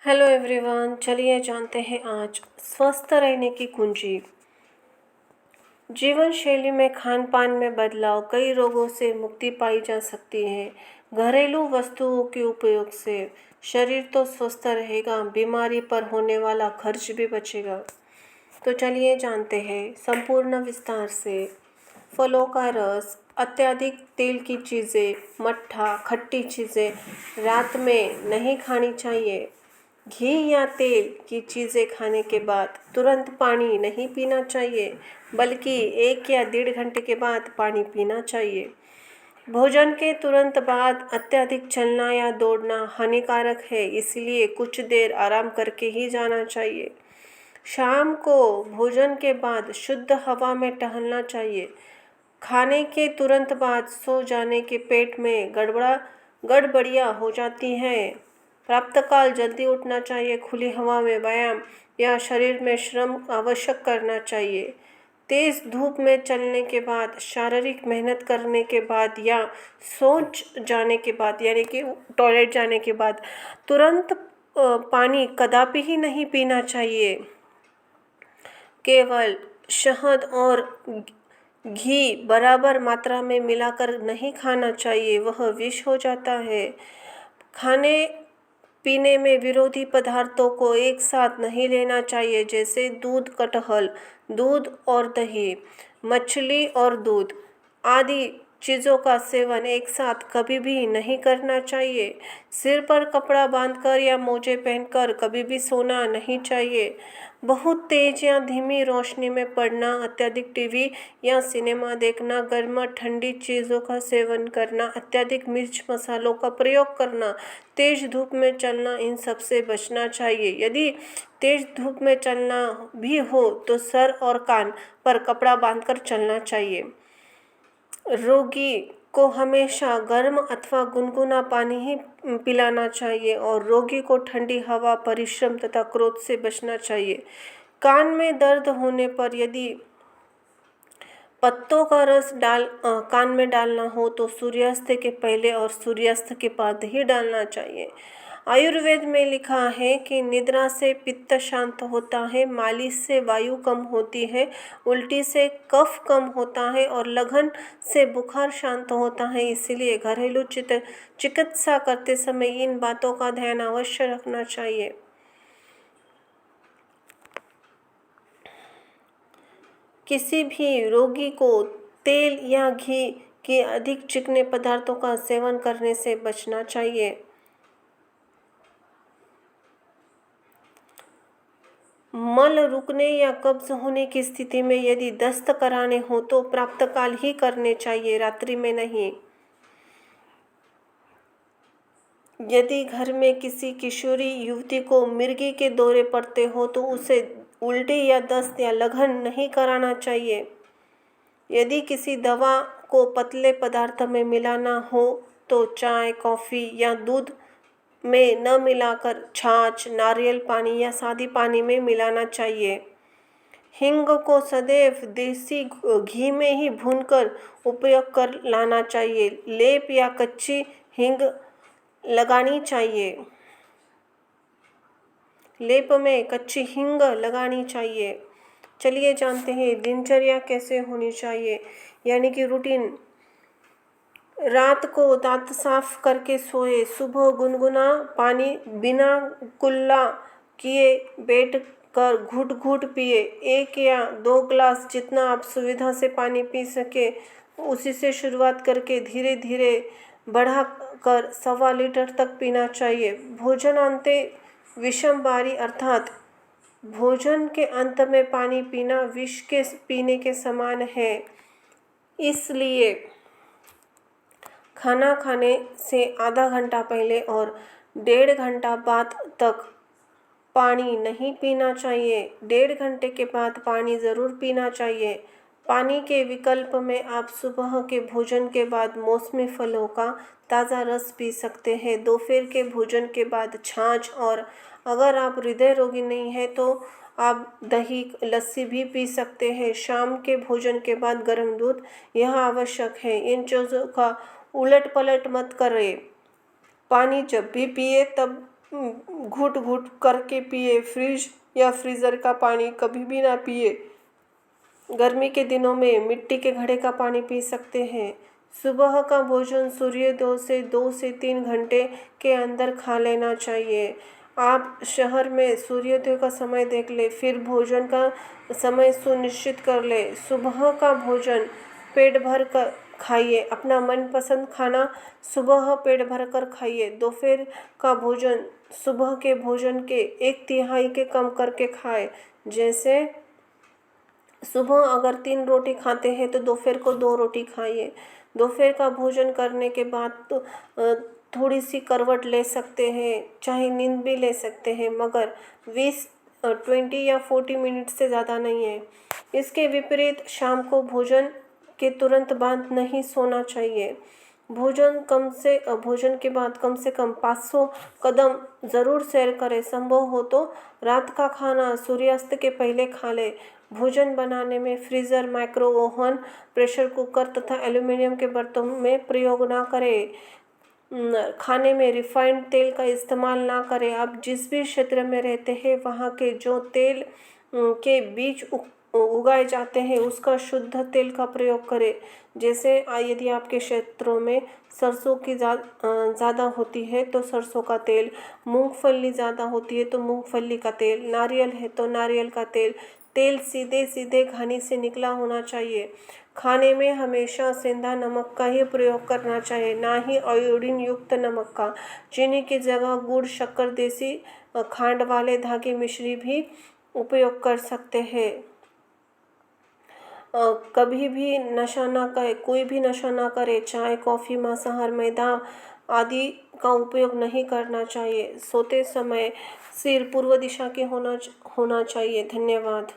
Hello everyone, चलिए जानते हैं आज स्वस्थ रहने की कुंजी। जीवन शैली में खान पान में बदलाव कई रोगों से मुक्ति पाई जा सकती है। घरेलू वस्तुओं के उपयोग से शरीर तो स्वस्थ रहेगा, बीमारी पर होने वाला खर्च भी बचेगा। तो चलिए जानते हैं संपूर्ण विस्तार से। फलों का रस, अत्यधिक तेल की चीज़ें, मट्ठा, खट्टी चीज़ें रात में नहीं खानी चाहिए। घी या तेल की चीज़ें खाने के बाद तुरंत पानी नहीं पीना चाहिए, बल्कि 1 या 1.5 घंटे के बाद पानी पीना चाहिए। भोजन के तुरंत बाद अत्यधिक चलना या दौड़ना हानिकारक है, इसलिए कुछ देर आराम करके ही जाना चाहिए। शाम को भोजन के बाद शुद्ध हवा में टहलना चाहिए। खाने के तुरंत बाद सो जाने के पेट में गड़बड़ियाँ हो जाती हैं। प्रातःकाल जल्दी उठना चाहिए। खुली हवा में व्यायाम या शरीर में श्रम आवश्यक करना चाहिए। तेज धूप में चलने के बाद, शारीरिक मेहनत करने के बाद या सोच जाने के बाद यानी कि टॉयलेट जाने के बाद तुरंत पानी कदापि ही नहीं पीना चाहिए। केवल शहद और घी बराबर मात्रा में मिलाकर नहीं खाना चाहिए, वह विष हो जाता है। खाने पीने में विरोधी पदार्थों को एक साथ नहीं लेना चाहिए, जैसे दूध, कटहल, दूध और दही, मछली और दूध आदि चीज़ों का सेवन एक साथ कभी भी नहीं करना चाहिए। सिर पर कपड़ा बांधकर या मोजे पहनकर कभी भी सोना नहीं चाहिए। बहुत तेज या धीमी रोशनी में पढ़ना, अत्यधिक टीवी या सिनेमा देखना, गर्म ठंडी चीज़ों का सेवन करना, अत्यधिक मिर्च मसालों का प्रयोग करना, तेज धूप में चलना, इन सब से बचना चाहिए। यदि तेज धूप में चलना भी हो तो सर और कान पर कपड़ा बांधकर चलना चाहिए। रोगी को हमेशा गर्म अथवा गुनगुना पानी ही पिलाना चाहिए और रोगी को ठंडी हवा, परिश्रम तथा क्रोध से बचना चाहिए। कान में दर्द होने पर यदि पत्तों का रस कान में डालना हो तो सूर्यास्त के पहले और सूर्यास्त के बाद ही डालना चाहिए। आयुर्वेद में लिखा है कि निद्रा से पित्त शांत होता है, मालिश से वायु कम होती है, उल्टी से कफ कम होता है और लगन से बुखार शांत होता है। इसलिए घरेलू चिकित्सा करते समय इन बातों का ध्यान अवश्य रखना चाहिए। किसी भी रोगी को तेल या घी के अधिक चिकने पदार्थों का सेवन करने से बचना चाहिए। मल रुकने या कब्ज होने की स्थिति में यदि दस्त कराने हो तो प्रातःकाल ही करने चाहिए, रात्रि में नहीं। यदि घर में किसी किशोरी युवती को मिर्गी के दौरे पड़ते हो तो उसे उल्टी या दस्त या लगन नहीं कराना चाहिए। यदि किसी दवा को पतले पदार्थ में मिलाना हो तो चाय, कॉफ़ी या दूध में न मिलाकर छाछ, नारियल पानी या सादी पानी में मिलाना चाहिए। हींग को सदैव देसी घी में ही भूनकर उपयोग कर लाना चाहिए। लेप या कच्ची हींग लगानी चाहिए। लेप में कच्ची हींग लगानी चाहिए। चलिए जानते हैं दिनचर्या कैसे होनी चाहिए, यानी कि रूटीन। रात को दांत साफ करके सोए। सुबह गुनगुना पानी बिना कुल्ला किए बैठ कर घूट घूट पिए। 1 या 2 ग्लास जितना आप सुविधा से पानी पी सके उसी से शुरुआत करके धीरे धीरे बढ़ा कर 1.25 लीटर तक पीना चाहिए। भोजनांते विषम बारी, अर्थात भोजन के अंत में पानी पीना विष के पीने के समान है। इसलिए खाना खाने से आधा घंटा पहले और 1.5 घंटा बाद तक पानी नहीं पीना चाहिए। 1.5 घंटे के बाद पानी ज़रूर पीना चाहिए। पानी के विकल्प में आप सुबह के भोजन के बाद मौसमी फलों का ताज़ा रस पी सकते हैं। दोपहर के भोजन के बाद छाछ, और अगर आप हृदय रोगी नहीं हैं तो आप दही, लस्सी भी पी सकते हैं। शाम के भोजन के बाद गर्म दूध, यह आवश्यक है। इन चीज़ों का उलट पलट मत करें। पानी जब भी पिए तब घुट घुट करके पिए। फ्रिज या फ्रीज़र का पानी कभी भी ना पिए। गर्मी के दिनों में मिट्टी के घड़े का पानी पी सकते हैं। सुबह का भोजन सूर्योदय से 2 से 3 घंटे के अंदर खा लेना चाहिए। आप शहर में सूर्योदय का समय देख ले, फिर भोजन का समय सुनिश्चित कर ले। सुबह का भोजन पेट भर कर खाइए। अपना मनपसंद खाना सुबह पेट भर कर खाइए। दोपहर का भोजन सुबह के भोजन के 1/3 के कम करके खाएं। जैसे सुबह अगर 3 रोटी खाते हैं तो दोपहर को 2 रोटी खाइए। दोपहर का भोजन करने के बाद तो थोड़ी सी करवट ले सकते हैं, चाहे नींद भी ले सकते हैं, मगर 20 या 40 मिनट से ज़्यादा नहीं है। इसके विपरीत शाम को भोजन के तुरंत बाद नहीं सोना चाहिए। भोजन के बाद कम से कम 500 कदम ज़रूर सैर करें। संभव हो तो रात का खाना सूर्यास्त के पहले खा लें। भोजन बनाने में freezer, micro oven, pressure cooker तथा एल्यूमीनियम के बर्तनों में प्रयोग ना करें। खाने में रिफाइंड तेल का इस्तेमाल ना करें। आप जिस भी क्षेत्र में रहते हैं वहाँ के जो तेल के बीज उगाए जाते हैं उसका शुद्ध तेल का प्रयोग करें। जैसे यदि आपके क्षेत्रों में सरसों की ज़्यादा होती है तो सरसों का तेल, मूंगफली ज़्यादा होती है तो मूंगफली का तेल, नारियल है तो नारियल का तेल। तेल सीधे सीधे घानी से निकला होना चाहिए। खाने में हमेशा सेंधा नमक का ही प्रयोग करना चाहिए, ना ही आयोडीन युक्त नमक का। चीनी की जगह गुड़, शक्कर, देसी खांड वाले धागे मिश्री भी उपयोग कर सकते हैं। कभी भी नशा ना करे, कोई भी नशा ना करे। चाय, कॉफ़ी, मांसाहार, मैदा आदि का उपयोग नहीं करना चाहिए। सोते समय सिर पूर्व दिशा के होना चाहिए। धन्यवाद।